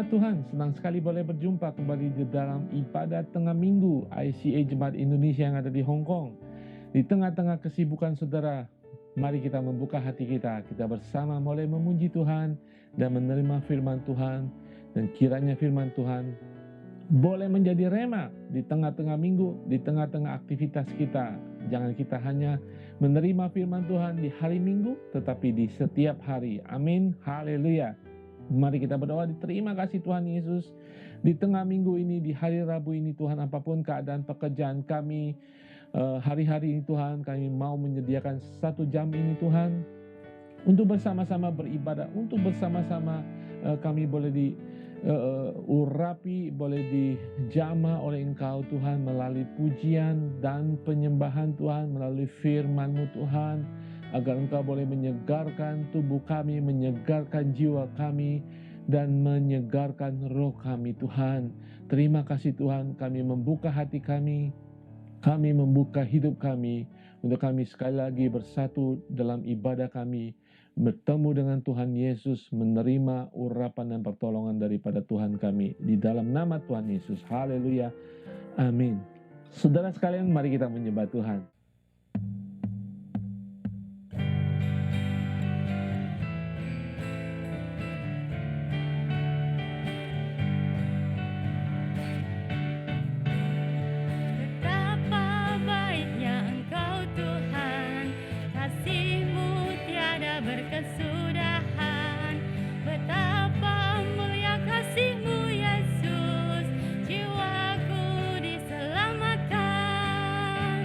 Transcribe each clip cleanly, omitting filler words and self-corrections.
Puji Tuhan, senang sekali boleh berjumpa kembali di dalam ibadah tengah minggu ICA Jemaat Indonesia yang ada di Hong Kong. Di tengah-tengah kesibukan saudara, mari kita membuka hati kita bersama mulai memuji Tuhan dan menerima firman Tuhan. Dan kiranya firman Tuhan boleh menjadi rema di tengah-tengah minggu, di tengah-tengah aktivitas kita. Jangan kita hanya menerima firman Tuhan di hari Minggu, tetapi di setiap hari. Amin, haleluya. Mari kita berdoa. Terima kasih Tuhan Yesus, di tengah minggu ini, di hari Rabu ini Tuhan, apapun keadaan pekerjaan kami hari-hari ini Tuhan, kami mau menyediakan 1 jam ini Tuhan untuk bersama-sama beribadah, untuk bersama-sama kami boleh diurapi, boleh dijamah oleh Engkau Tuhan, melalui pujian dan penyembahan Tuhan, melalui firman-Mu Tuhan, agar Engkau boleh menyegarkan tubuh kami, menyegarkan jiwa kami, dan menyegarkan roh kami Tuhan. Terima kasih Tuhan, kami membuka hati kami membuka hidup kami, untuk kami sekali lagi bersatu dalam ibadah kami, bertemu dengan Tuhan Yesus, menerima urapan dan pertolongan daripada Tuhan kami. Di dalam nama Tuhan Yesus, haleluya, amin. Saudara sekalian, mari kita menyembah Tuhan. Berkesudahan, betapa mulia kasih-Mu Yesus, jiwaku diselamatkan.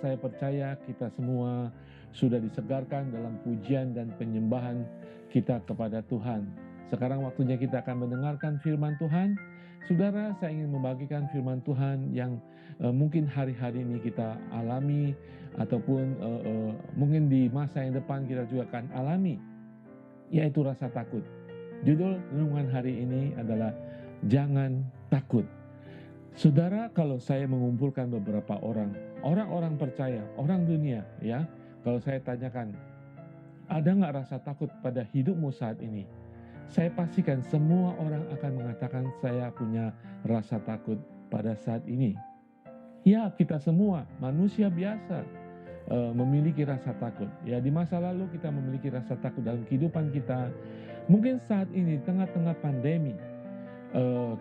saya percaya kita semua sudah disegarkan dalam pujian dan penyembahan kita kepada Tuhan. Sekarang waktunya kita akan mendengarkan firman Tuhan. Saudara, saya ingin membagikan firman Tuhan yang mungkin hari-hari ini kita alami, ataupun mungkin di masa yang depan kita juga akan alami, yaitu rasa takut. Judul renungan hari ini adalah Jangan Takut. Saudara, kalau saya mengumpulkan beberapa orang-orang percaya, orang dunia, ya, kalau saya tanyakan, ada nggak rasa takut pada hidupmu saat ini? Saya pastikan semua orang akan mengatakan saya punya rasa takut pada saat ini. Ya, kita semua manusia biasa memiliki rasa takut. Ya, di masa lalu kita memiliki rasa takut dalam kehidupan kita. Mungkin saat ini tengah-tengah pandemi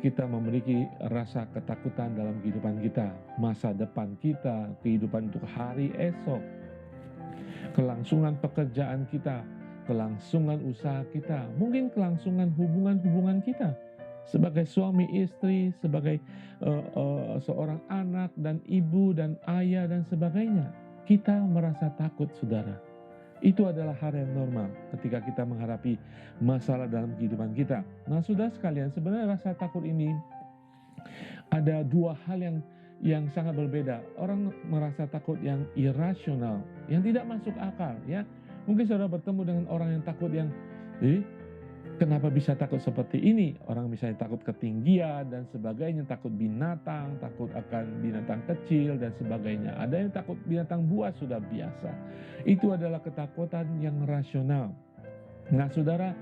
kita memiliki rasa ketakutan dalam kehidupan kita, masa depan kita, kehidupan untuk hari esok, kelangsungan pekerjaan kita, kelangsungan usaha kita, mungkin kelangsungan hubungan-hubungan kita sebagai suami istri, sebagai seorang anak dan ibu dan ayah dan sebagainya. Kita merasa takut, saudara. Itu adalah hal yang normal ketika kita menghadapi masalah dalam kehidupan kita. Nah, saudara sekalian, sebenarnya rasa takut ini ada dua hal yang sangat berbeda. Orang merasa takut yang irasional, yang tidak masuk akal, ya. Mungkin saudara bertemu dengan orang yang takut yang, kenapa bisa takut seperti ini? Orang misalnya takut ketinggian dan sebagainya, takut binatang, takut akan binatang kecil dan sebagainya. Ada yang takut binatang buas, sudah biasa. Itu adalah ketakutan yang rasional. Nah, saudara,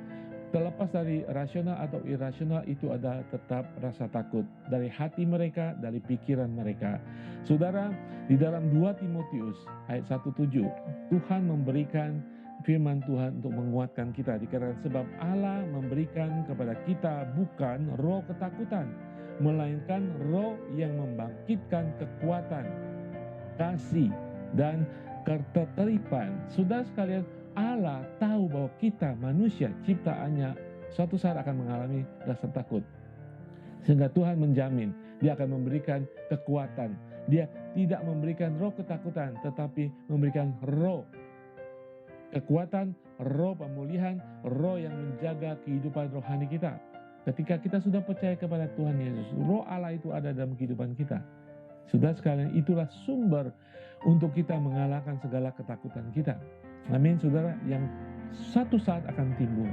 terlepas dari rasional atau irasional, itu ada tetap rasa takut dari hati mereka, dari pikiran mereka. Saudara, di dalam 2 Timotius ayat 1:7, Tuhan memberikan firman Tuhan untuk menguatkan kita. Dikatakan, sebab Allah memberikan kepada kita bukan roh ketakutan, melainkan roh yang membangkitkan kekuatan, kasih, dan ketertiban. Saudara sekalian, Allah tahu bahwa kita manusia ciptaannya suatu saat akan mengalami rasa takut. Sehingga Tuhan menjamin Dia akan memberikan kekuatan. Dia tidak memberikan roh ketakutan, tetapi memberikan roh kekuatan, roh pemulihan, roh yang menjaga kehidupan rohani kita. Ketika kita sudah percaya kepada Tuhan Yesus, roh Allah itu ada dalam kehidupan kita. Saudara sekalian, itulah sumber untuk kita mengalahkan segala ketakutan kita. Amin, saudara, yang satu saat akan timbul.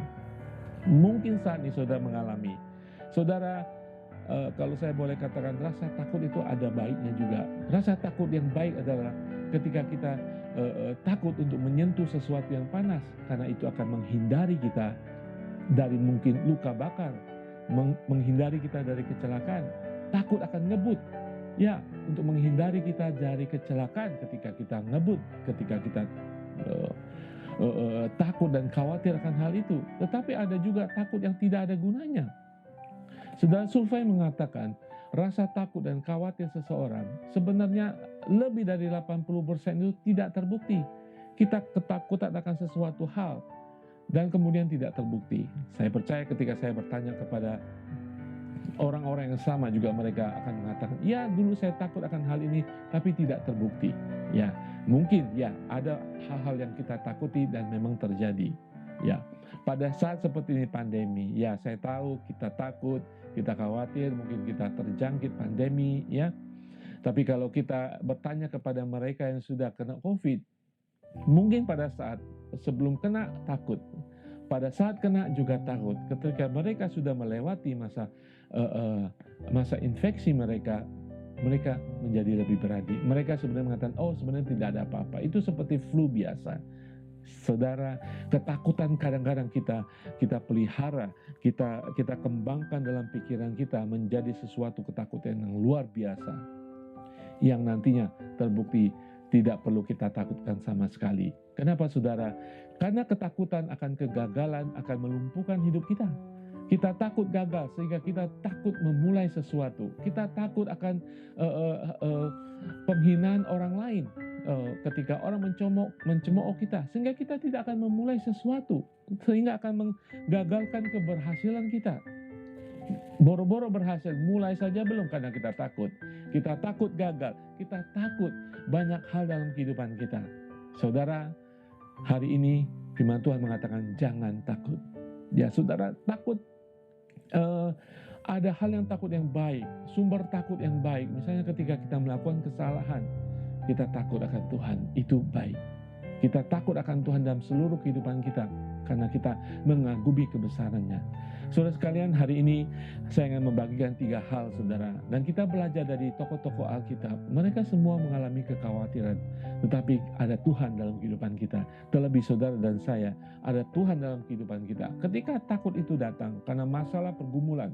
Mungkin saat ini saudara mengalami. Saudara, kalau saya boleh katakan, rasa takut itu ada baiknya juga. Rasa takut yang baik adalah ketika kita takut untuk menyentuh sesuatu yang panas, karena itu akan menghindari kita dari mungkin luka bakar, menghindari kita dari kecelakaan. Takut akan ngebut, ya, untuk menghindari kita dari kecelakaan ketika kita ngebut, ketika kita takut dan khawatir akan hal itu. Tetapi ada juga takut yang tidak ada gunanya. Saudara, survei mengatakan rasa takut dan khawatir seseorang sebenarnya lebih dari 80% itu tidak terbukti. Kita ketakutan akan sesuatu hal dan kemudian tidak terbukti. Saya percaya ketika saya bertanya kepada orang-orang yang sama juga mereka akan mengatakan, ya, dulu saya takut akan hal ini tapi tidak terbukti. Ya, mungkin ya ada hal-hal yang kita takuti dan memang terjadi. Ya, pada saat seperti ini pandemi, ya saya tahu kita takut, kita khawatir, mungkin kita terjangkit pandemi, ya. Tapi kalau kita bertanya kepada mereka yang sudah kena COVID, mungkin pada saat sebelum kena takut, pada saat kena juga takut. Ketika mereka sudah melewati masa infeksi mereka menjadi lebih berani. Mereka sebenarnya mengatakan, oh sebenarnya tidak ada apa-apa. Itu seperti flu biasa. Saudara, ketakutan kadang-kadang kita pelihara, kita kembangkan dalam pikiran kita menjadi sesuatu ketakutan yang luar biasa, yang nantinya terbukti tidak perlu kita takutkan sama sekali. Kenapa, saudara? Karena ketakutan akan kegagalan akan melumpuhkan hidup kita. Kita takut gagal sehingga kita takut memulai sesuatu. Kita takut akan penghinaan orang lain. Ketika orang mencemooh kita, sehingga kita tidak akan memulai sesuatu, sehingga akan menggagalkan keberhasilan kita. Boro-boro berhasil, mulai saja belum karena kita takut. Kita takut gagal, kita takut banyak hal dalam kehidupan kita. Saudara, hari ini firman Tuhan mengatakan jangan takut. Ya, saudara, takut ada hal yang takut yang baik, sumber takut yang baik. Misalnya ketika kita melakukan kesalahan, kita takut akan Tuhan, itu baik. Kita takut akan Tuhan dalam seluruh kehidupan kita karena kita mengagumi kebesarannya. Saudara sekalian, hari ini saya ingin membagikan 3 hal, saudara. Dan kita belajar dari tokoh-tokoh Alkitab. Mereka semua mengalami kekhawatiran, tetapi ada Tuhan dalam kehidupan kita. Terlebih saudara dan saya, ada Tuhan dalam kehidupan kita. Ketika takut itu datang karena masalah pergumulan,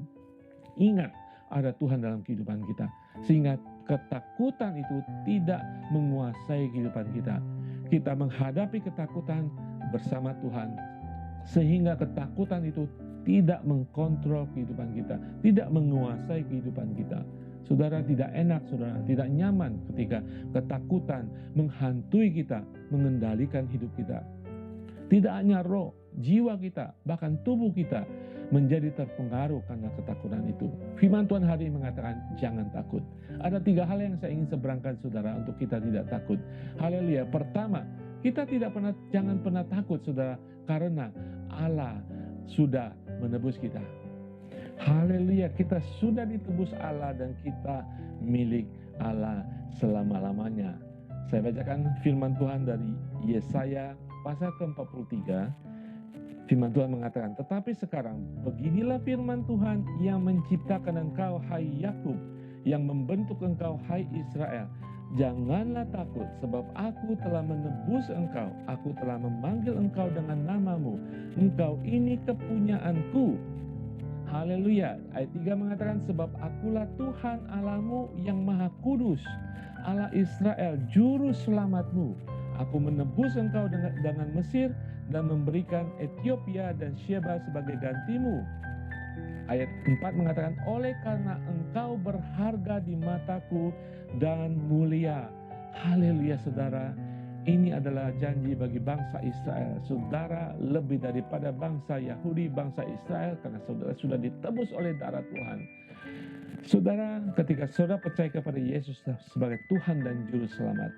ingat ada Tuhan dalam kehidupan kita. Sehingga ketakutan itu tidak menguasai kehidupan kita. Kita menghadapi ketakutan bersama Tuhan, sehingga ketakutan itu tidak mengkontrol kehidupan kita, tidak menguasai kehidupan kita. Saudara, tidak enak, saudara, tidak nyaman ketika ketakutan menghantui kita, mengendalikan hidup kita. Tidak hanya roh, jiwa kita, bahkan tubuh kita menjadi terpengaruh karena ketakutan itu. Firman Tuhan hari ini mengatakan jangan takut. Ada 3 hal yang saya ingin seberangkan saudara untuk kita tidak takut. Haleluya. Pertama, jangan pernah takut saudara, karena Allah sudah menebus kita. Haleluya, kita sudah ditebus Allah dan kita milik Allah selama-lamanya. Saya bacakan firman Tuhan dari Yesaya pasal ke-43. Firman Tuhan mengatakan, tetapi sekarang beginilah firman Tuhan yang menciptakan engkau hai Yakub, yang membentuk engkau hai Israel. Janganlah takut, sebab aku telah menebus engkau. Aku telah memanggil engkau dengan namamu. Engkau ini kepunyaanku. Haleluya. Ayat 3 mengatakan, sebab akulah Tuhan Allahmu yang maha kudus, Allah Israel, juru selamatmu. Aku menebus engkau dengan Mesir dan memberikan Ethiopia dan Sheba sebagai gantimu. Ayat 4 mengatakan, oleh karena engkau berharga di mataku dan mulia. Haleluya saudara, ini adalah janji bagi bangsa Israel. Saudara lebih daripada bangsa Yahudi, bangsa Israel, karena saudara sudah ditebus oleh darah Tuhan. Saudara, ketika saudara percaya kepada Yesus sebagai Tuhan dan Juru Selamat,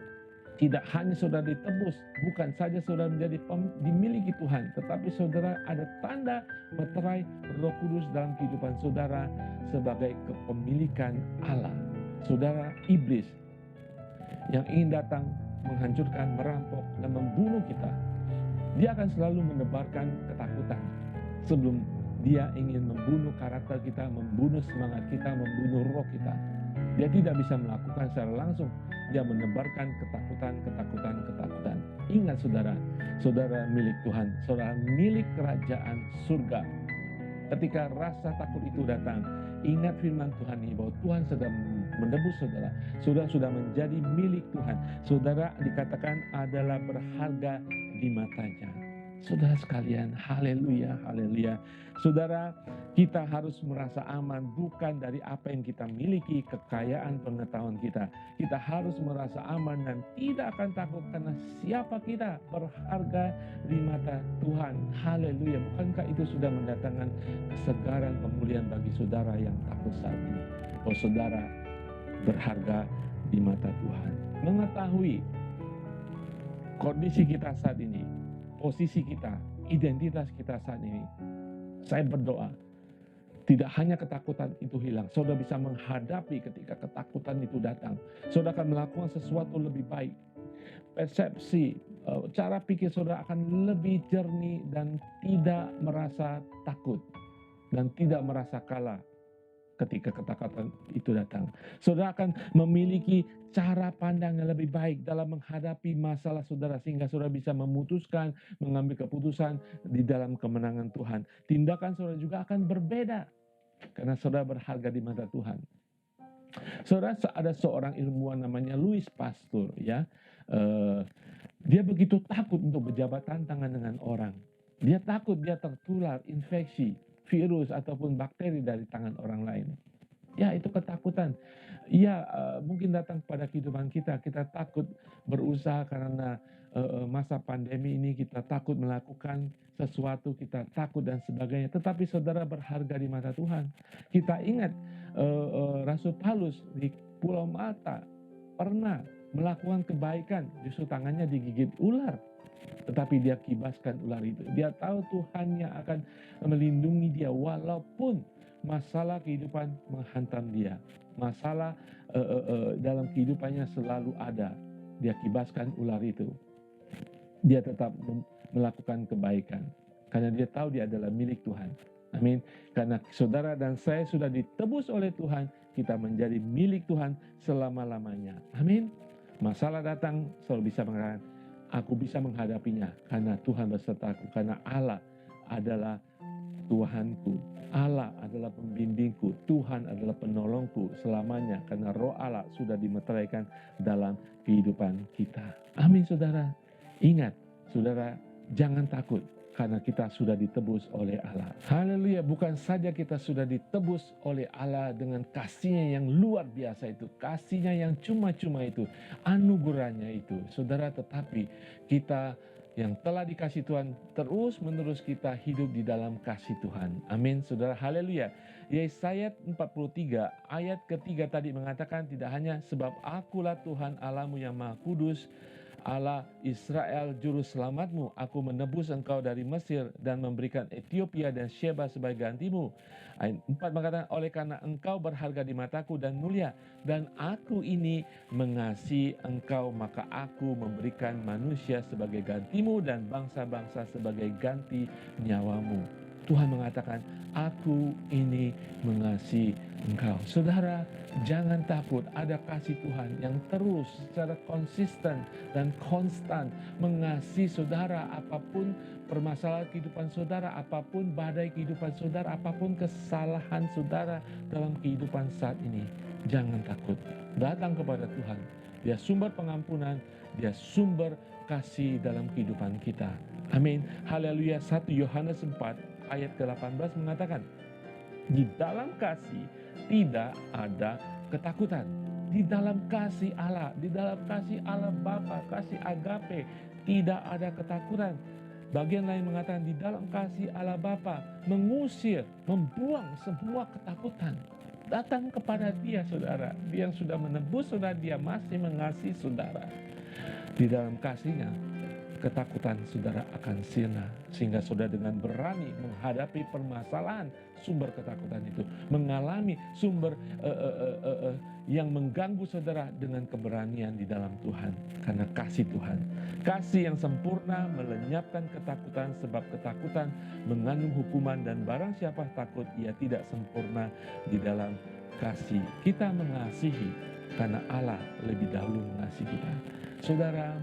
tidak hanya saudara ditebus, bukan saja saudara menjadi dimiliki Tuhan, tetapi saudara ada tanda meterai Roh Kudus dalam kehidupan saudara sebagai kepemilikan Allah. Saudara, iblis yang ingin datang menghancurkan, merampok, dan membunuh kita, dia akan selalu menebarkan ketakutan sebelum dia ingin membunuh karakter kita, membunuh semangat kita, membunuh roh kita. Dia tidak bisa melakukan secara langsung. Dia menebarkan ketakutan. Ingat saudara, saudara milik Tuhan, saudara milik kerajaan surga. Ketika rasa takut itu datang, ingat firman Tuhan ini bahwa Tuhan sedang menebus saudara. Saudara sudah menjadi milik Tuhan. Saudara dikatakan adalah berharga di matanya. Saudara sekalian, haleluya, haleluya. Saudara, kita harus merasa aman bukan dari apa yang kita miliki, kekayaan pengetahuan kita. Kita harus merasa aman dan tidak akan takut karena siapa kita, berharga di mata Tuhan. Haleluya. Bukankah itu sudah mendatangkan kesegaran pemulihan bagi saudara yang takut saat ini? Oh saudara, berharga di mata Tuhan. Mengetahui kondisi kita saat ini, posisi kita, identitas kita saat ini, saya berdoa tidak hanya ketakutan itu hilang, saudara bisa menghadapi ketika ketakutan itu datang. Saudara akan melakukan sesuatu lebih baik. Persepsi, cara pikir saudara akan lebih jernih dan tidak merasa takut dan tidak merasa kalah ketika ketakutan itu datang. Saudara akan memiliki cara pandang yang lebih baik dalam menghadapi masalah saudara, sehingga saudara bisa memutuskan, mengambil keputusan di dalam kemenangan Tuhan. Tindakan saudara juga akan berbeda karena saudara berharga di mata Tuhan. Saudara, ada seorang ilmuwan namanya Louis Pasteur, ya. Dia begitu takut untuk berjabat tangan dengan orang. Dia takut dia tertular infeksi virus ataupun bakteri dari tangan orang lain. Ya, itu ketakutan. Ya, mungkin datang pada kehidupan kita. Kita takut berusaha karena masa pandemi ini. Kita takut melakukan sesuatu. Kita takut dan sebagainya. Tetapi saudara berharga di mata Tuhan. Kita ingat Rasul Paulus di Pulau Malta pernah melakukan kebaikan, justru tangannya digigit ular. Tetapi dia kibaskan ular itu. Dia tahu Tuhan yang akan melindungi dia walaupun masalah kehidupan menghantam dia. Masalah dalam kehidupannya selalu ada. Dia kibaskan ular itu. Dia tetap melakukan kebaikan. Karena dia tahu dia adalah milik Tuhan. Amin. Karena saudara dan saya sudah ditebus oleh Tuhan, kita menjadi milik Tuhan selama-lamanya. Amin. Masalah datang, selalu bisa mengatakan, aku bisa menghadapinya karena Tuhan besertaku. Karena Allah adalah Tuhanku. Allah adalah pembimbingku. Tuhan adalah penolongku selamanya. Karena roh Allah sudah dimeteraikan dalam kehidupan kita. Amin saudara. Ingat, saudara, jangan takut. Karena kita sudah ditebus oleh Allah. Haleluya, bukan saja kita sudah ditebus oleh Allah dengan kasih-Nya yang luar biasa itu, kasih-Nya yang cuma-cuma itu, anugerahnya itu, saudara, tetapi kita yang telah dikasih Tuhan, terus-menerus kita hidup di dalam kasih Tuhan. Amin, saudara, haleluya. Yesaya 43 ayat ketiga tadi mengatakan, tidak hanya sebab akulah Tuhan Allahmu yang maha kudus, Allah Israel juru selamatmu, aku menebus engkau dari Mesir dan memberikan Ethiopia dan Sheba sebagai gantimu. Ayat 4 mengatakan, oleh karena engkau berharga di mataku dan mulia, dan aku ini mengasihi engkau, maka aku memberikan manusia sebagai gantimu dan bangsa-bangsa sebagai ganti nyawamu. Tuhan mengatakan, aku ini mengasihi engkau. Saudara, jangan takut, ada kasih Tuhan yang terus secara konsisten dan konstan mengasihi saudara, apapun permasalahan kehidupan saudara, apapun badai kehidupan saudara, apapun kesalahan saudara dalam kehidupan saat ini. Jangan takut, datang kepada Tuhan. Dia sumber pengampunan, dia sumber kasih dalam kehidupan kita. Amin. Haleluya. 1 Yohanes 4 ayat ke-18 mengatakan, di dalam kasih tidak ada ketakutan. Di dalam kasih Allah, di dalam kasih Allah Bapa, kasih agape, tidak ada ketakutan. Bagian lain mengatakan, di dalam kasih Allah Bapa mengusir, membuang semua ketakutan. Datang kepada Dia, saudara. Dia yang sudah menebus saudara, Dia masih mengasihi saudara. Di dalam kasih-Nya, ketakutan saudara akan sirna, sehingga saudara dengan berani menghadapi permasalahan sumber ketakutan itu, mengalami sumber yang mengganggu saudara dengan keberanian di dalam Tuhan, karena kasih Tuhan. Kasih yang sempurna melenyapkan ketakutan, sebab ketakutan mengandung hukuman, dan barang siapa takut ia tidak sempurna di dalam kasih. Kita mengasihi karena Allah lebih dahulu mengasihi kita. Saudara,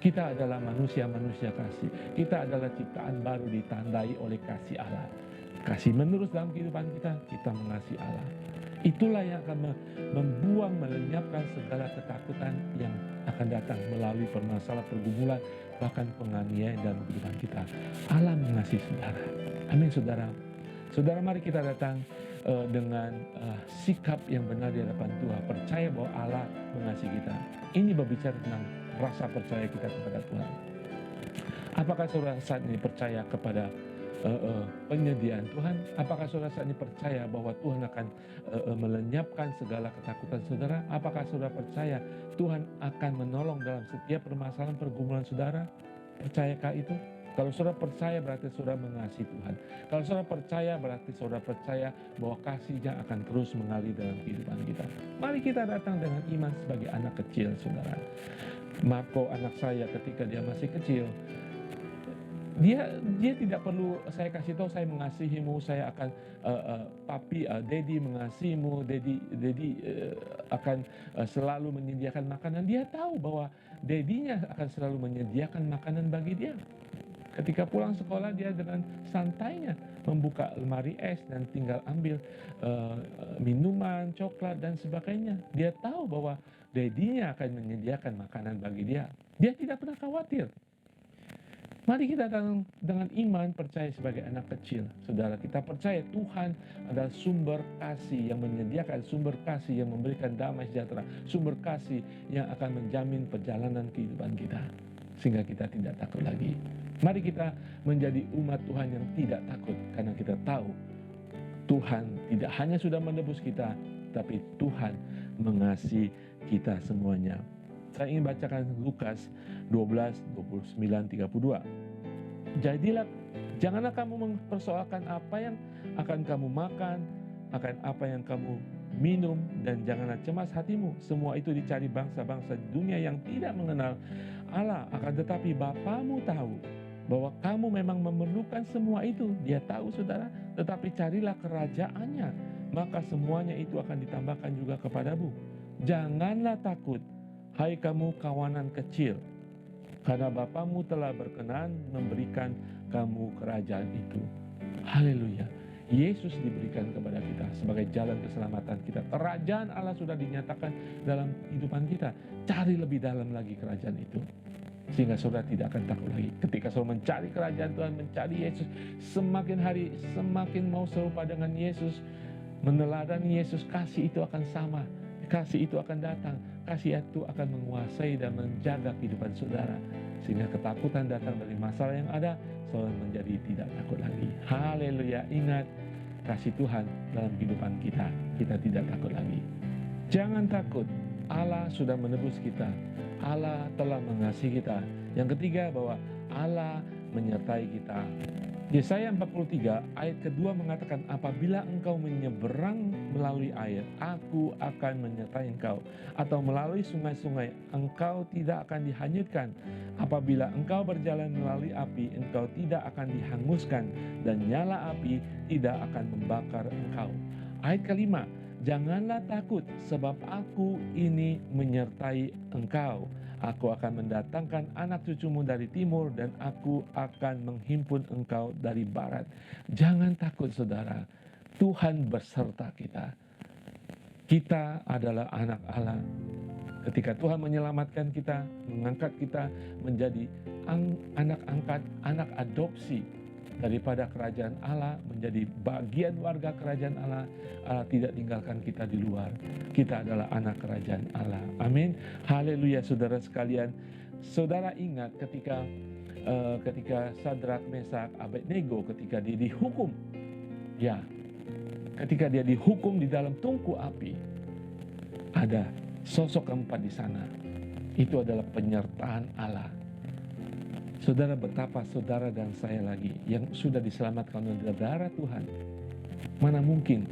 kita adalah manusia-manusia kasih. Kita adalah ciptaan baru ditandai oleh kasih Allah. Kasih menerus dalam kehidupan kita, kita mengasihi Allah. Itulah yang akan membuang, melenyapkan segala ketakutan yang akan datang melalui permasalahan, pergumulan, bahkan penganiayaan dalam kehidupan kita. Allah mengasihi saudara. Amin saudara. Saudara, mari kita datang dengan sikap yang benar di hadapan Tuhan. Percaya bahwa Allah mengasihi kita. Ini berbicara tentang rasa percaya kita kepada Tuhan. Apakah saudara saat ini percaya kepada penyediaan Tuhan? Apakah saudara saat ini percaya bahwa Tuhan akan melenyapkan segala ketakutan saudara? Apakah saudara percaya Tuhan akan menolong dalam setiap permasalahan pergumulan saudara? Percayakah itu? Kalau saudara percaya berarti saudara mengasihi Tuhan. Kalau saudara percaya berarti saudara percaya bahwa kasih-Nya akan terus mengalir dalam kehidupan kita. Mari kita datang dengan iman sebagai anak kecil, saudara. Marco, anak saya, ketika dia masih kecil, dia tidak perlu saya kasih tahu saya mengasihimu, saya akan papi, daddy mengasihimu, daddy akan selalu menyediakan makanan. Dia tahu bahwa daddy-nya akan selalu menyediakan makanan bagi dia. Ketika pulang sekolah, dia dengan santainya membuka lemari es dan tinggal ambil minuman, coklat, dan sebagainya. Dia tahu bahwa daddy-nya akan menyediakan makanan bagi dia. Dia tidak pernah khawatir. Mari kita datang dengan iman, percaya sebagai anak kecil. Saudara, kita percaya Tuhan adalah sumber kasih yang menyediakan, sumber kasih yang memberikan damai sejahtera, sumber kasih yang akan menjamin perjalanan kehidupan kita, sehingga kita tidak takut lagi. Mari kita menjadi umat Tuhan yang tidak takut, karena kita tahu Tuhan tidak hanya sudah menebus kita, tapi Tuhan mengasihi kita semuanya. Saya ingin bacakan Lukas 12, 29, 32. Janganlah kamu mempersoalkan apa yang akan kamu makan, akan apa yang kamu minum, dan janganlah cemas hatimu. Semua itu dicari bangsa-bangsa dunia yang tidak mengenal Allah. Akan tetapi Bapamu tahu bahwa kamu memang memerlukan semua itu. Dia tahu, saudara. Tetapi carilah kerajaannya, maka semuanya itu akan ditambahkan juga kepadamu. Janganlah takut, hai kamu kawanan kecil, karena Bapamu telah berkenan memberikan kamu kerajaan itu. Haleluya. Yesus diberikan kepada kita sebagai jalan keselamatan kita. Kerajaan Allah sudah dinyatakan dalam kehidupan kita. Cari lebih dalam lagi kerajaan itu, sehingga saudara tidak akan takut lagi. Ketika saudara mencari kerajaan Tuhan, mencari Yesus, semakin hari semakin mau serupa dengan Yesus, meneladani Yesus, kasih itu akan sama. Kasih itu akan datang. Kasih itu akan menguasai dan menjaga kehidupan saudara, sehingga ketakutan datang dari masalah yang ada, saudara menjadi tidak takut lagi. Haleluya. Ingat, kasih Tuhan dalam kehidupan kita, kita tidak takut lagi. Jangan takut, Allah sudah menebus kita. Allah telah mengasihi kita. Yang ketiga, bahwa Allah menyertai kita. Yesaya 43 ayat kedua mengatakan, apabila engkau menyeberang melalui air, aku akan menyertai engkau. Atau melalui sungai-sungai, engkau tidak akan dihanyutkan. Apabila engkau berjalan melalui api, engkau tidak akan dihanguskan, dan nyala api tidak akan membakar engkau. Ayat kelima, janganlah takut, sebab aku ini menyertai engkau. Aku akan mendatangkan anak cucumu dari timur, dan aku akan menghimpun engkau dari barat. Jangan takut, saudara. Tuhan berserta kita. Kita adalah anak Allah. Ketika Tuhan menyelamatkan kita, mengangkat kita menjadi anak angkat, anak adopsi daripada kerajaan Allah, menjadi bagian warga kerajaan Allah. Allah tidak tinggalkan kita di luar. Kita adalah anak kerajaan Allah. Amin. Haleluya, saudara sekalian. Saudara ingat ketika Sadrak, Mesak, Abednego ketika dia dihukum. Ya, ketika dia dihukum di dalam tungku api, ada sosok keempat di sana. Itu adalah penyertaan Allah. Saudara, betapa saudara dan saya lagi yang sudah diselamatkan oleh darah Tuhan. Mana mungkin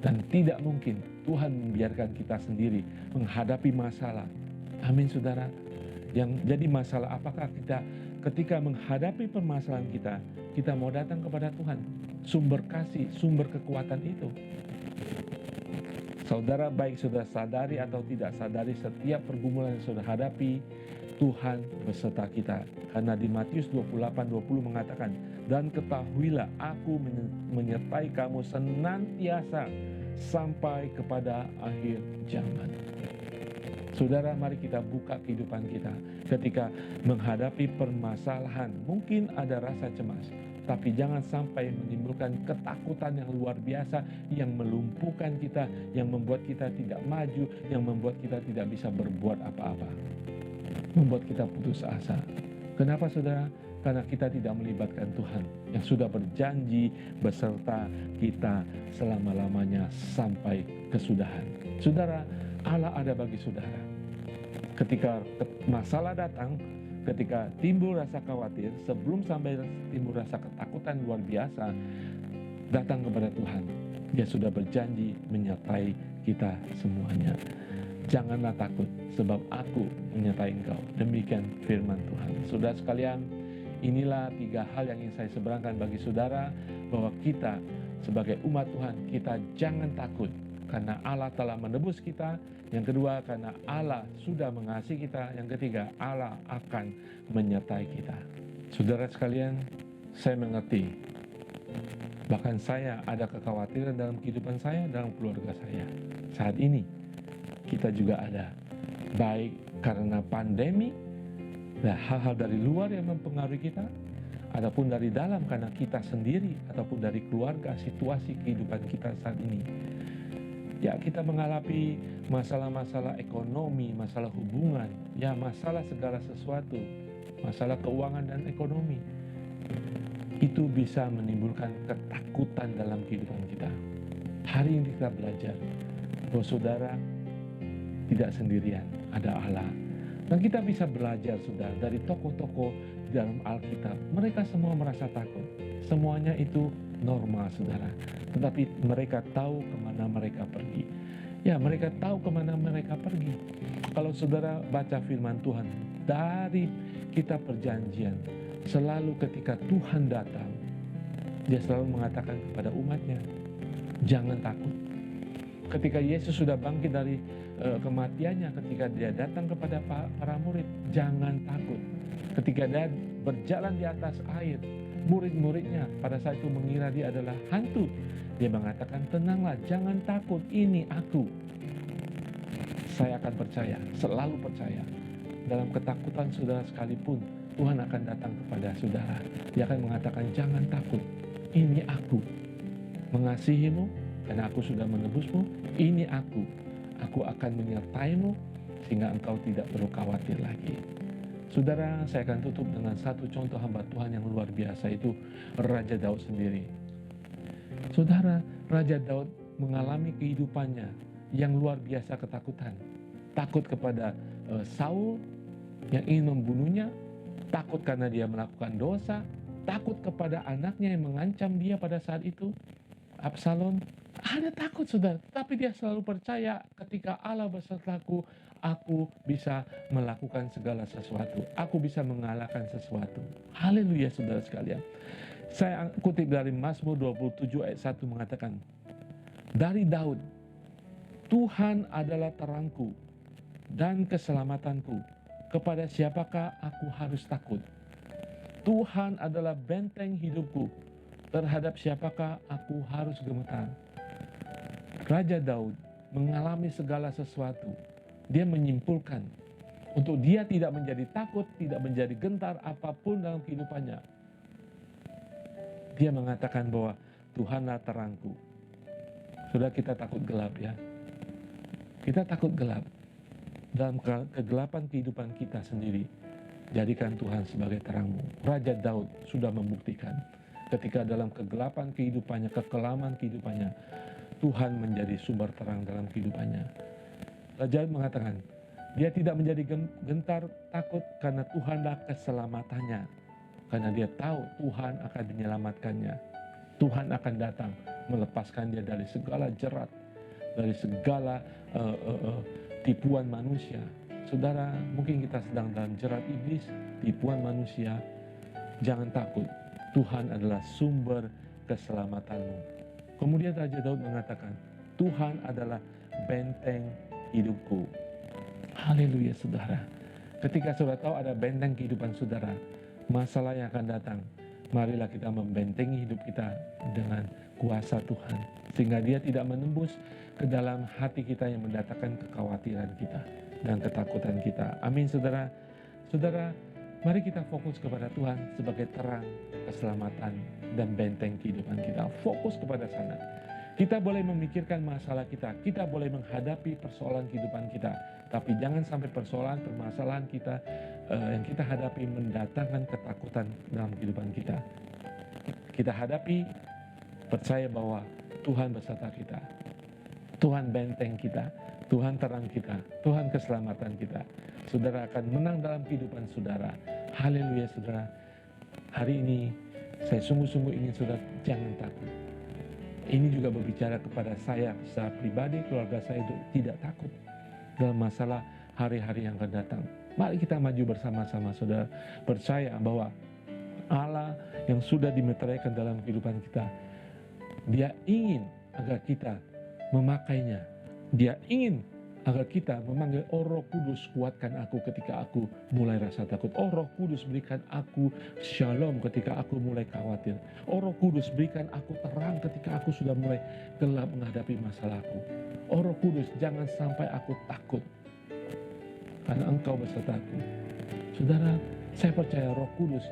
dan tidak mungkin Tuhan membiarkan kita sendiri menghadapi masalah. Amin, saudara. Yang jadi masalah, apakah kita ketika menghadapi permasalahan kita mau datang kepada Tuhan, sumber kasih, sumber kekuatan itu. Saudara, baik saudara sadari atau tidak sadari, setiap pergumulan yang saudara hadapi, Tuhan beserta kita. Karena di Matius 28:20 mengatakan, dan ketahuilah aku menyertai kamu senantiasa sampai kepada akhir zaman. Saudara, mari kita buka kehidupan kita. Ketika menghadapi permasalahan, mungkin ada rasa cemas, tapi jangan sampai menimbulkan ketakutan yang luar biasa, yang melumpuhkan kita, yang membuat kita tidak maju, yang membuat kita tidak bisa berbuat apa-apa, membuat kita putus asa. Kenapa, saudara? Karena kita tidak melibatkan Tuhan yang sudah berjanji beserta kita selama-lamanya sampai kesudahan. Saudara, Allah ada bagi saudara. Ketika masalah datang, ketika timbul rasa khawatir, sebelum sampai timbul rasa ketakutan luar biasa, datang kepada Tuhan. Dia sudah berjanji menyertai kita semuanya. Janganlah takut, sebab aku menyertai engkau. Demikian firman Tuhan. Saudara sekalian, inilah 3 hal yang ingin saya seberangkan bagi saudara, bahwa kita sebagai umat Tuhan, kita jangan takut karena Allah telah menebus kita. Yang kedua, karena Allah sudah mengasihi kita. Yang ketiga, Allah akan menyertai kita. Saudara sekalian, saya mengerti. Bahkan saya ada kekhawatiran dalam kehidupan saya, dalam keluarga saya. Saat ini kita juga ada, baik karena pandemi dan hal-hal dari luar yang mempengaruhi kita, ataupun dari dalam karena kita sendiri, ataupun dari keluarga, situasi kehidupan kita saat ini. Ya, kita mengalami masalah-masalah ekonomi, masalah hubungan, ya masalah segala sesuatu, masalah keuangan dan ekonomi. Itu bisa menimbulkan ketakutan dalam kehidupan kita. Hari ini kita belajar bahwa saudara tidak sendirian, ada Allah. Dan kita bisa belajar sudah dari tokoh-tokoh di dalam Alkitab. Mereka semua merasa takut. Semuanya itu normal saudara. Tetapi mereka tahu kemana mereka pergi. Ya, mereka tahu kemana mereka pergi. Kalau saudara baca firman Tuhan dari kitab perjanjian, selalu ketika Tuhan datang, dia selalu mengatakan kepada umatnya, jangan takut. Ketika Yesus sudah bangkit dari kematiannya, ketika dia datang kepada para murid, jangan takut. Ketika dia berjalan di atas air, murid-muridnya pada saat itu mengira dia adalah hantu. Dia mengatakan, tenanglah, jangan takut, ini aku. Saya akan percaya, selalu percaya. Dalam ketakutan saudara sekalipun, Tuhan akan datang kepada saudara. Dia akan mengatakan, jangan takut, ini aku. Mengasihimu, karena aku sudah menebusmu, ini aku. Aku akan menyertaimu, sehingga engkau tidak perlu khawatir lagi. Saudara, saya akan tutup dengan satu contoh hamba Tuhan yang luar biasa, itu Raja Daud sendiri. Saudara, Raja Daud mengalami kehidupannya yang luar biasa ketakutan. Takut kepada Saul yang ingin membunuhnya, takut karena dia melakukan dosa, takut kepada anaknya yang mengancam dia pada saat itu, Absalom. Ada takut saudara, tapi dia selalu percaya ketika Allah besertaku, aku bisa melakukan segala sesuatu. Aku bisa mengalahkan sesuatu. Haleluya saudara sekalian. Saya kutip dari Mazmur 27 ayat 1 mengatakan, dari Daud, Tuhan adalah terangku dan keselamatanku. Kepada siapakah aku harus takut? Tuhan adalah benteng hidupku. Terhadap siapakah aku harus gemetar? Raja Daud mengalami segala sesuatu. Dia menyimpulkan untuk dia tidak menjadi takut, tidak menjadi gentar apapun dalam kehidupannya. Dia mengatakan bahwa Tuhanlah terangku. Sudah, kita takut gelap ya. Kita takut gelap. Dalam kegelapan kehidupan kita sendiri, jadikan Tuhan sebagai terangmu. Raja Daud sudah membuktikan ketika dalam kegelapan kehidupannya, kekelaman kehidupannya, Tuhan menjadi sumber terang dalam kehidupannya. Raja Daud mengatakan, dia tidak menjadi gentar takut karena Tuhanlah keselamatannya. Karena dia tahu Tuhan akan menyelamatkannya. Tuhan akan datang melepaskan dia dari segala jerat, dari segala tipuan manusia. Saudara, mungkin kita sedang dalam jerat iblis, tipuan manusia. Jangan takut, Tuhan adalah sumber keselamatanmu. Kemudian Raja Daud mengatakan, Tuhan adalah benteng hidupku. Haleluya saudara. Ketika saudara tahu ada benteng kehidupan saudara, masalah yang akan datang, marilah kita membentengi hidup kita dengan kuasa Tuhan, sehingga dia tidak menembus ke dalam hati kita yang mendatangkan kekhawatiran kita dan ketakutan kita. Amin saudara. Saudara, mari kita fokus kepada Tuhan sebagai terang, keselamatan, dan benteng kehidupan kita. Fokus kepada sana. Kita boleh memikirkan masalah kita, kita boleh menghadapi persoalan kehidupan kita, tapi jangan sampai persoalan, permasalahan kita yang kita hadapi mendatangkan ketakutan dalam kehidupan kita. Kita hadapi, percaya bahwa Tuhan beserta kita, Tuhan benteng kita, Tuhan terang kita, Tuhan keselamatan kita. Saudara akan menang dalam kehidupan saudara. Haleluya saudara. Hari ini saya sungguh-sungguh ingin saudara jangan takut. Ini juga berbicara kepada saya secara pribadi, keluarga saya untuk tidak takut dalam masalah hari-hari yang akan datang. Mari kita maju bersama-sama saudara. Percaya bahwa Allah yang sudah dimeteraikan dalam kehidupan kita, Dia ingin agar kita memakainya. Dia ingin agar kita memanggil, oh Roh Kudus kuatkan aku ketika aku mulai rasa takut. Oh Roh Kudus berikan aku shalom ketika aku mulai khawatir. Oh Roh Kudus berikan aku terang ketika aku sudah mulai gelap menghadapi masalahku. Oh Roh Kudus jangan sampai aku takut, karena Engkau besertaku. Saudara, saya percaya Roh Kudus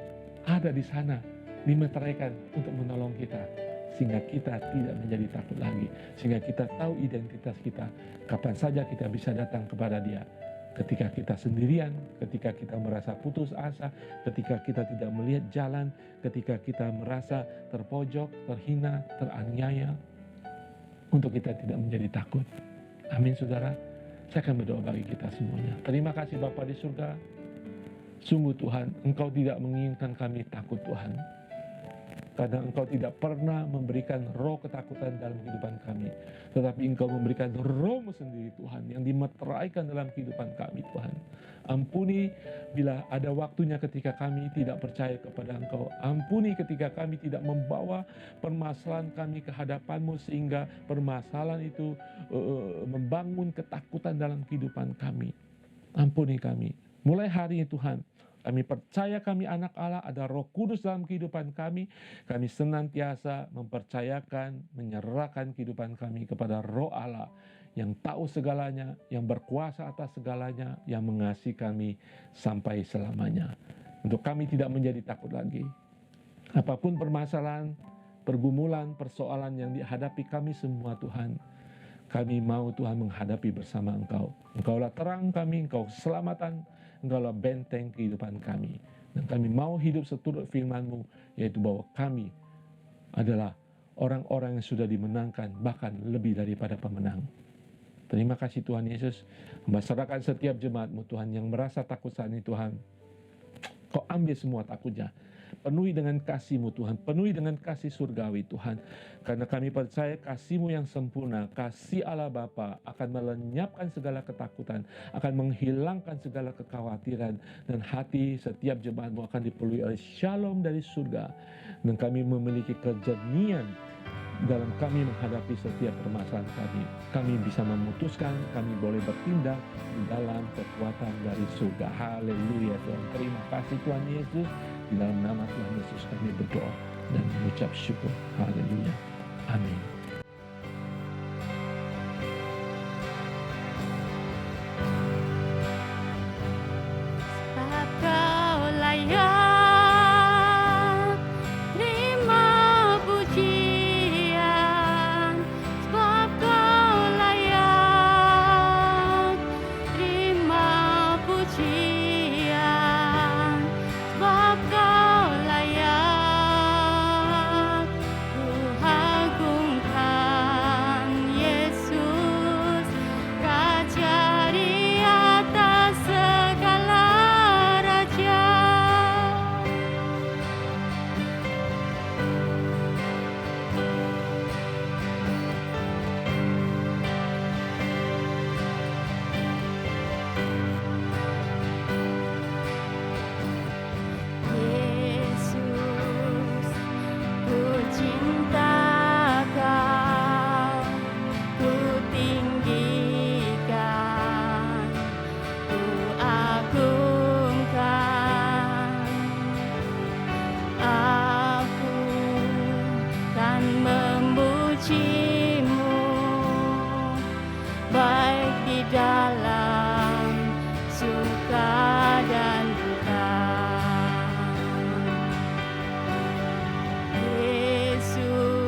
ada di sana, dimeteraikan untuk menolong kita, sehingga kita tidak menjadi takut lagi, sehingga kita tahu identitas kita, kapan saja kita bisa datang kepada Dia. Ketika kita sendirian, ketika kita merasa putus asa, ketika kita tidak melihat jalan, ketika kita merasa terpojok, terhina, teraniaya, untuk kita tidak menjadi takut. Amin saudara. Saya akan berdoa bagi kita semuanya. Terima kasih Bapa di surga. Sungguh Tuhan, Engkau tidak menginginkan kami takut Tuhan. Karena Engkau tidak pernah memberikan roh ketakutan dalam kehidupan kami. Tetapi Engkau memberikan roh-Mu sendiri Tuhan, yang dimeteraikan dalam kehidupan kami Tuhan. Ampuni bila ada waktunya ketika kami tidak percaya kepada Engkau. Ampuni ketika kami tidak membawa permasalahan kami ke hadapan-Mu, sehingga permasalahan itu membangun ketakutan dalam kehidupan kami. Ampuni kami. Mulai hari ini Tuhan, kami percaya kami anak Allah, ada Roh Kudus dalam kehidupan kami. Kami senantiasa mempercayakan, menyerahkan kehidupan kami kepada Roh Allah yang tahu segalanya, yang berkuasa atas segalanya, yang mengasihi kami sampai selamanya. Untuk kami tidak menjadi takut lagi. Apapun permasalahan, pergumulan, persoalan yang dihadapi kami semua Tuhan, kami mau Tuhan menghadapi bersama Engkau. Engkaulah terang kami, Engkau keselamatan, Engkaulah benteng kehidupan kami. Dan kami mau hidup seturut firman-Mu, yaitu bahwa kami adalah orang-orang yang sudah dimenangkan, bahkan lebih daripada pemenang. Terima kasih Tuhan Yesus. Hamba serahkan setiap jemaat-Mu Tuhan yang merasa takut saat ini Tuhan. Kau ambil semua takutnya. Penuhi dengan kasih-Mu Tuhan, penuhi dengan kasih surgawi Tuhan. Karena kami percaya kasih-Mu yang sempurna, kasih Allah Bapa akan melenyapkan segala ketakutan, akan menghilangkan segala kekhawatiran, dan hati setiap jemaat-Mu akan dipenuhi oleh shalom dari surga. Dan kami memiliki kejernihan dalam kami menghadapi setiap permasalahan kami. Kami bisa memutuskan, kami boleh bertindak di dalam kekuatan dari surga. Haleluya Tuhan. Terima kasih Tuhan Yesus. Di dalam nama Tuhan Yesus kami berdoa dan mengucap syukur. Haleluya. Amin. Sebab Kau layak terima pujian, sebab Kau layak terima pujian, sebab Kau layak ku agungkan Yesus, Raja di atas segala raja. Yesus, ku cinta Kau, ku tinggikan, ku agungkan. Aku kan memuji-Mu, baik di dalam suka dan duka. Yesus,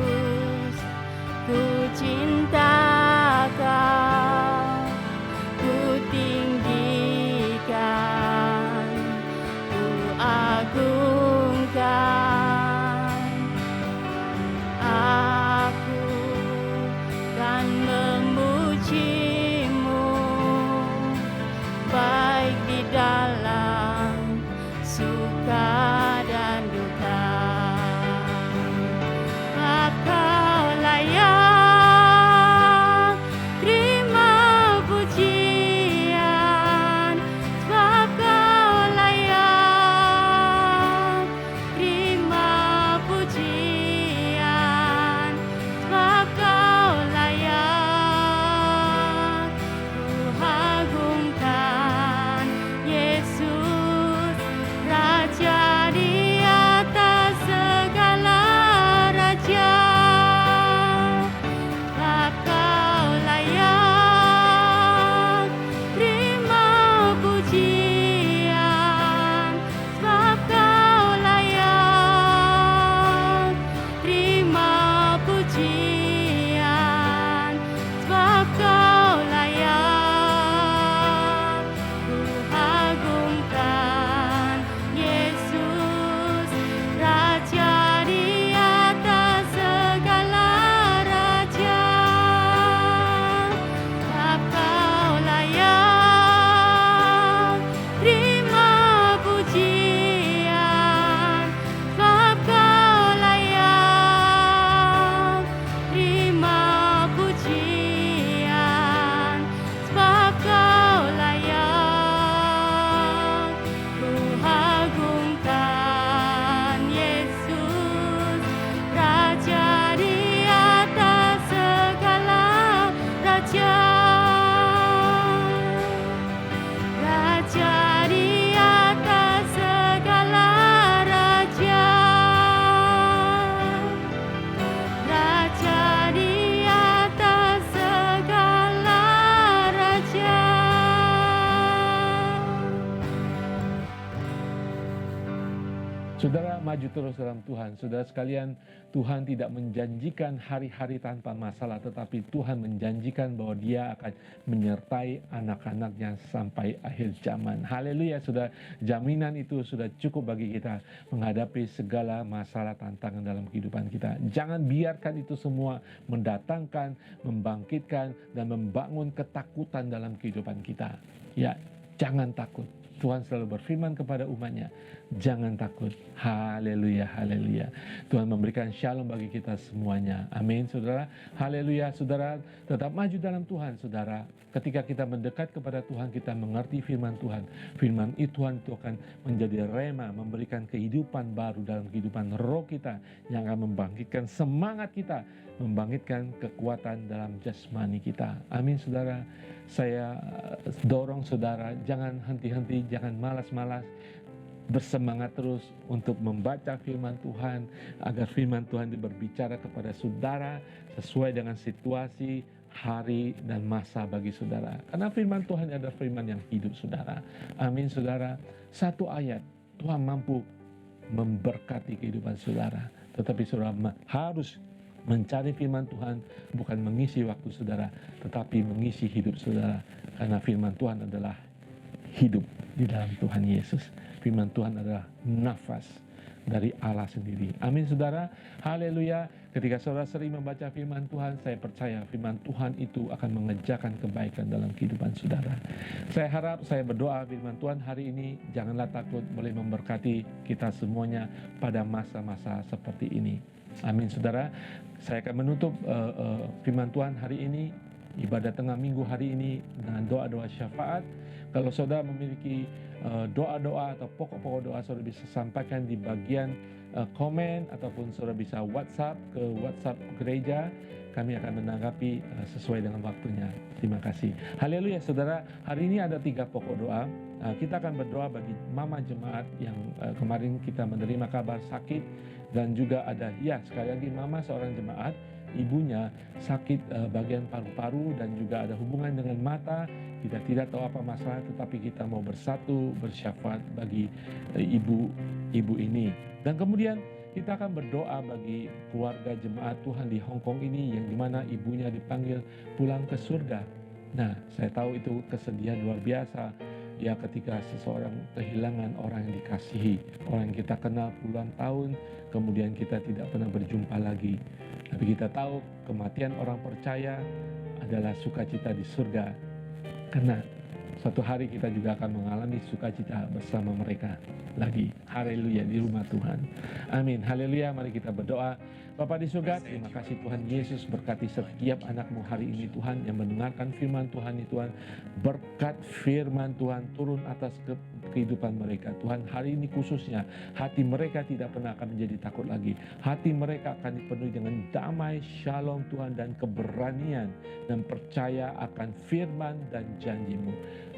maju terus dalam Tuhan. Saudara sekalian, Tuhan tidak menjanjikan hari-hari tanpa masalah, tetapi Tuhan menjanjikan bahwa Dia akan menyertai anak-anaknya sampai akhir zaman. Haleluya, saudara. Jaminan itu sudah cukup bagi kita menghadapi segala masalah tantangan dalam kehidupan kita. Jangan biarkan itu semua mendatangkan, membangkitkan, dan membangun ketakutan dalam kehidupan kita. Ya, jangan takut. Tuhan selalu berfirman kepada umatnya, jangan takut. Haleluya, haleluya. Tuhan memberikan shalom bagi kita semuanya. Amin, saudara. Haleluya, saudara. Tetap maju dalam Tuhan, saudara. Ketika kita mendekat kepada Tuhan, kita mengerti firman Tuhan. Firman Tuhan itu akan menjadi rema, memberikan kehidupan baru dalam kehidupan roh kita, yang akan membangkitkan semangat kita, membangkitkan kekuatan dalam jasmani kita. Amin, saudara. Saya dorong saudara, jangan henti-henti, jangan malas-malas, bersemangat terus untuk membaca firman Tuhan, agar firman Tuhan berbicara kepada saudara sesuai dengan situasi, hari, dan masa bagi saudara. Karena firman Tuhan adalah firman yang hidup, saudara. Amin, saudara. Satu ayat, Tuhan mampu memberkati kehidupan saudara. Tetapi saudara harus mencari firman Tuhan, bukan mengisi waktu saudara, tetapi mengisi hidup saudara. Karena firman Tuhan adalah hidup di dalam Tuhan Yesus. Firman Tuhan adalah nafas dari Allah sendiri. Amin, saudara. Haleluya. Ketika saudara sering membaca firman Tuhan, saya percaya firman Tuhan itu akan mengerjakan kebaikan dalam kehidupan saudara. Saya harap, saya berdoa firman Tuhan hari ini, janganlah takut, boleh memberkati kita semuanya pada masa-masa seperti ini. Amin, saudara. Saya akan menutup firman Tuhan hari ini, ibadah tengah minggu hari ini, dengan doa-doa syafaat. Kalau saudara memiliki doa-doa atau pokok-pokok doa, saudara bisa sampaikan di bagian komen, ataupun saudara bisa WhatsApp ke WhatsApp gereja. Kami akan menanggapi sesuai dengan waktunya. Terima kasih. Haleluya, saudara. Hari ini ada 3 pokok doa. Kita akan berdoa bagi mama jemaat yang kemarin kita menerima kabar sakit. Dan juga ada, ya sekali lagi, mama seorang jemaat, ibunya sakit bagian paru-paru dan juga ada hubungan dengan mata. Kita tidak tahu apa masalah, tetapi kita mau bersatu bersyafaat bagi ibu ini. Dan kemudian kita akan berdoa bagi keluarga jemaat Tuhan di Hong Kong ini, yang dimana ibunya dipanggil pulang ke surga. Nah, saya tahu itu kesedihan luar biasa. Ya, ketika seseorang kehilangan orang yang dikasihi, orang yang kita kenal puluhan tahun, kemudian kita tidak pernah berjumpa lagi. Tapi kita tahu kematian orang percaya adalah sukacita di surga. Karena suatu hari kita juga akan mengalami sukacita bersama mereka lagi. Haleluya, di rumah Tuhan. Amin. Haleluya, mari kita berdoa. Bapa di surga, terima kasih Tuhan Yesus, berkati setiap anak-Mu hari ini Tuhan, yang mendengarkan firman Tuhan ini Tuhan. Berkat firman Tuhan turun atas kehidupan mereka Tuhan. Hari ini khususnya hati mereka tidak pernah akan menjadi takut lagi. Hati mereka akan dipenuhi dengan damai, shalom Tuhan, dan keberanian, dan percaya akan firman dan janji-Mu.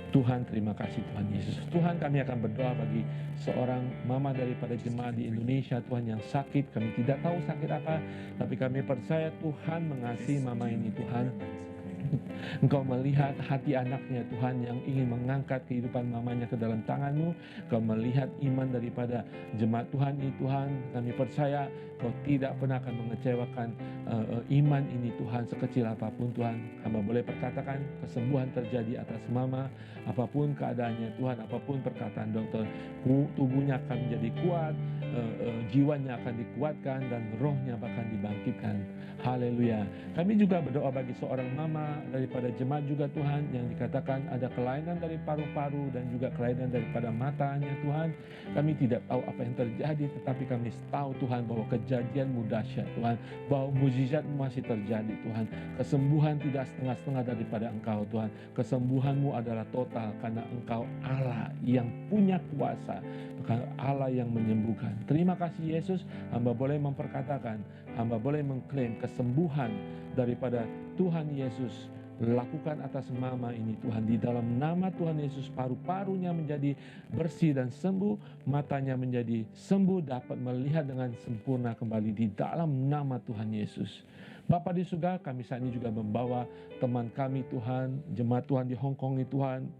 Tuhan, terima kasih Tuhan Yesus. Tuhan, kami akan berdoa bagi seorang mama daripada jemaat di Indonesia Tuhan yang sakit. Kami tidak tahu sakit apa, tapi kami percaya Tuhan mengasihi mama ini Tuhan. Engkau melihat hati anaknya Tuhan, yang ingin mengangkat kehidupan mamanya ke dalam tangan-Mu. Engkau melihat iman daripada jemaat Tuhan ini Tuhan. Kami percaya Kau tidak pernah akan mengecewakan iman ini Tuhan, sekecil apapun Tuhan. Hamba boleh perkatakan kesembuhan terjadi atas mama, apapun keadaannya Tuhan, apapun perkataan dokter, tubuhnya akan menjadi kuat, jiwanya akan dikuatkan, dan rohnya bahkan dibangkitkan. Haleluya. Kami juga berdoa bagi seorang mama daripada jemaat juga Tuhan, yang dikatakan ada kelainan dari paru-paru dan juga kelainan daripada matanya Tuhan. Kami tidak tahu apa yang terjadi, tetapi kami tahu Tuhan bahwa kejadian-Mu dahsyat Tuhan, bahwa mukjizat-Mu masih terjadi Tuhan. Kesembuhan tidak setengah-setengah daripada Engkau Tuhan. Kesembuhan-Mu adalah total, karena Engkau Allah yang punya kuasa, Allah yang menyembuhkan. Terima kasih Yesus. Hamba boleh memperkatakan, hamba boleh mengklaim kesembuhan daripada Tuhan Yesus. Lakukan atas mama ini Tuhan, di dalam nama Tuhan Yesus. Paru-parunya menjadi bersih dan sembuh, matanya menjadi sembuh, dapat melihat dengan sempurna kembali di dalam nama Tuhan Yesus. Bapa di surga, kami saat ini juga membawa teman kami Tuhan, jemaat Tuhan di Hong Kong ini Tuhan,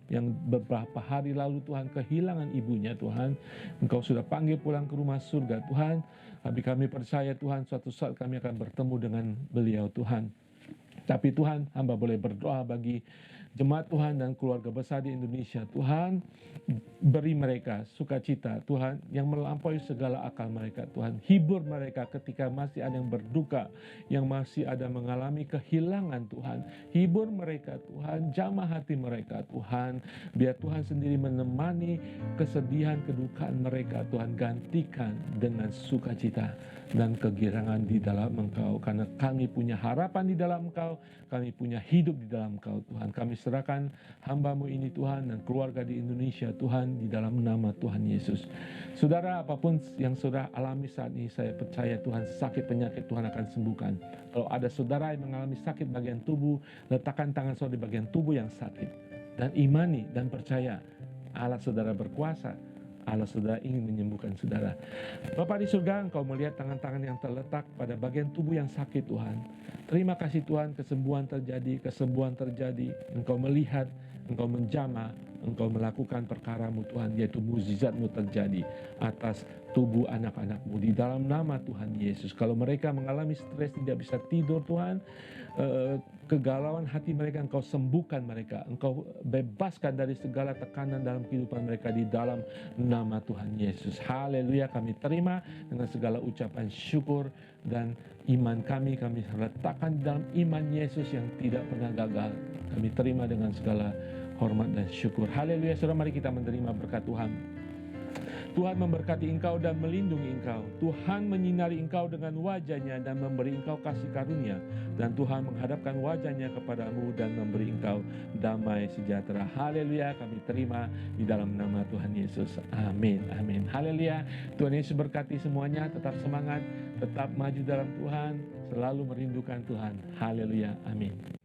yang beberapa hari lalu Tuhan kehilangan ibunya Tuhan. Engkau sudah panggil pulang ke rumah surga Tuhan. Tapi kami percaya Tuhan suatu saat kami akan bertemu dengan beliau Tuhan. Tapi Tuhan, hamba boleh berdoa bagi jemaat Tuhan dan keluarga besar di Indonesia. Tuhan, beri mereka sukacita Tuhan yang melampaui segala akal mereka Tuhan. Hibur mereka ketika masih ada yang berduka, yang masih ada mengalami kehilangan Tuhan. Hibur mereka Tuhan, jamah hati mereka Tuhan. Biar Tuhan sendiri menemani kesedihan, kedukaan mereka Tuhan. Gantikan dengan sukacita dan kegirangan di dalam Engkau. Karena kami punya harapan di dalam Engkau, kami punya hidup di dalam Engkau Tuhan. Kami serahkan hamba-Mu ini Tuhan dan keluarga di Indonesia Tuhan di dalam nama Tuhan Yesus. Saudara, apapun yang saudara alami saat ini, saya percaya Tuhan sakit penyakit Tuhan akan sembuhkan. Kalau ada saudara yang mengalami sakit bagian tubuh, letakkan tangan saudara di bagian tubuh yang sakit. Dan imani dan percaya Allah saudara berkuasa. Allah saudara ingin menyembuhkan saudara. Bapa di surga, Engkau melihat tangan-tangan yang terletak pada bagian tubuh yang sakit Tuhan. Terima kasih Tuhan, kesembuhan terjadi. Engkau melihat, Engkau menjamah, Engkau melakukan perkara-Mu Tuhan, yaitu mukjizat-Mu terjadi atas tubuh anak-anak-Mu di dalam nama Tuhan Yesus. Kalau mereka mengalami stres, tidak bisa tidur Tuhan, kegalauan hati mereka, Engkau sembuhkan mereka. Engkau bebaskan dari segala tekanan dalam kehidupan mereka di dalam nama Tuhan Yesus. Haleluya, kami terima dengan segala ucapan syukur dan iman kami letakkan di dalam iman Yesus yang tidak pernah gagal. Kami terima dengan segala hormat dan syukur. Haleluya, saudara, mari kita menerima berkat Tuhan. Tuhan memberkati engkau dan melindungi engkau. Tuhan menyinari engkau dengan wajah-Nya dan memberi engkau kasih karunia. Dan Tuhan menghadapkan wajah-Nya kepadamu dan memberi engkau damai sejahtera. Haleluya, kami terima di dalam nama Tuhan Yesus. Amin, amin. Haleluya, Tuhan Yesus berkati semuanya. Tetap semangat, tetap maju dalam Tuhan, selalu merindukan Tuhan. Haleluya, amin.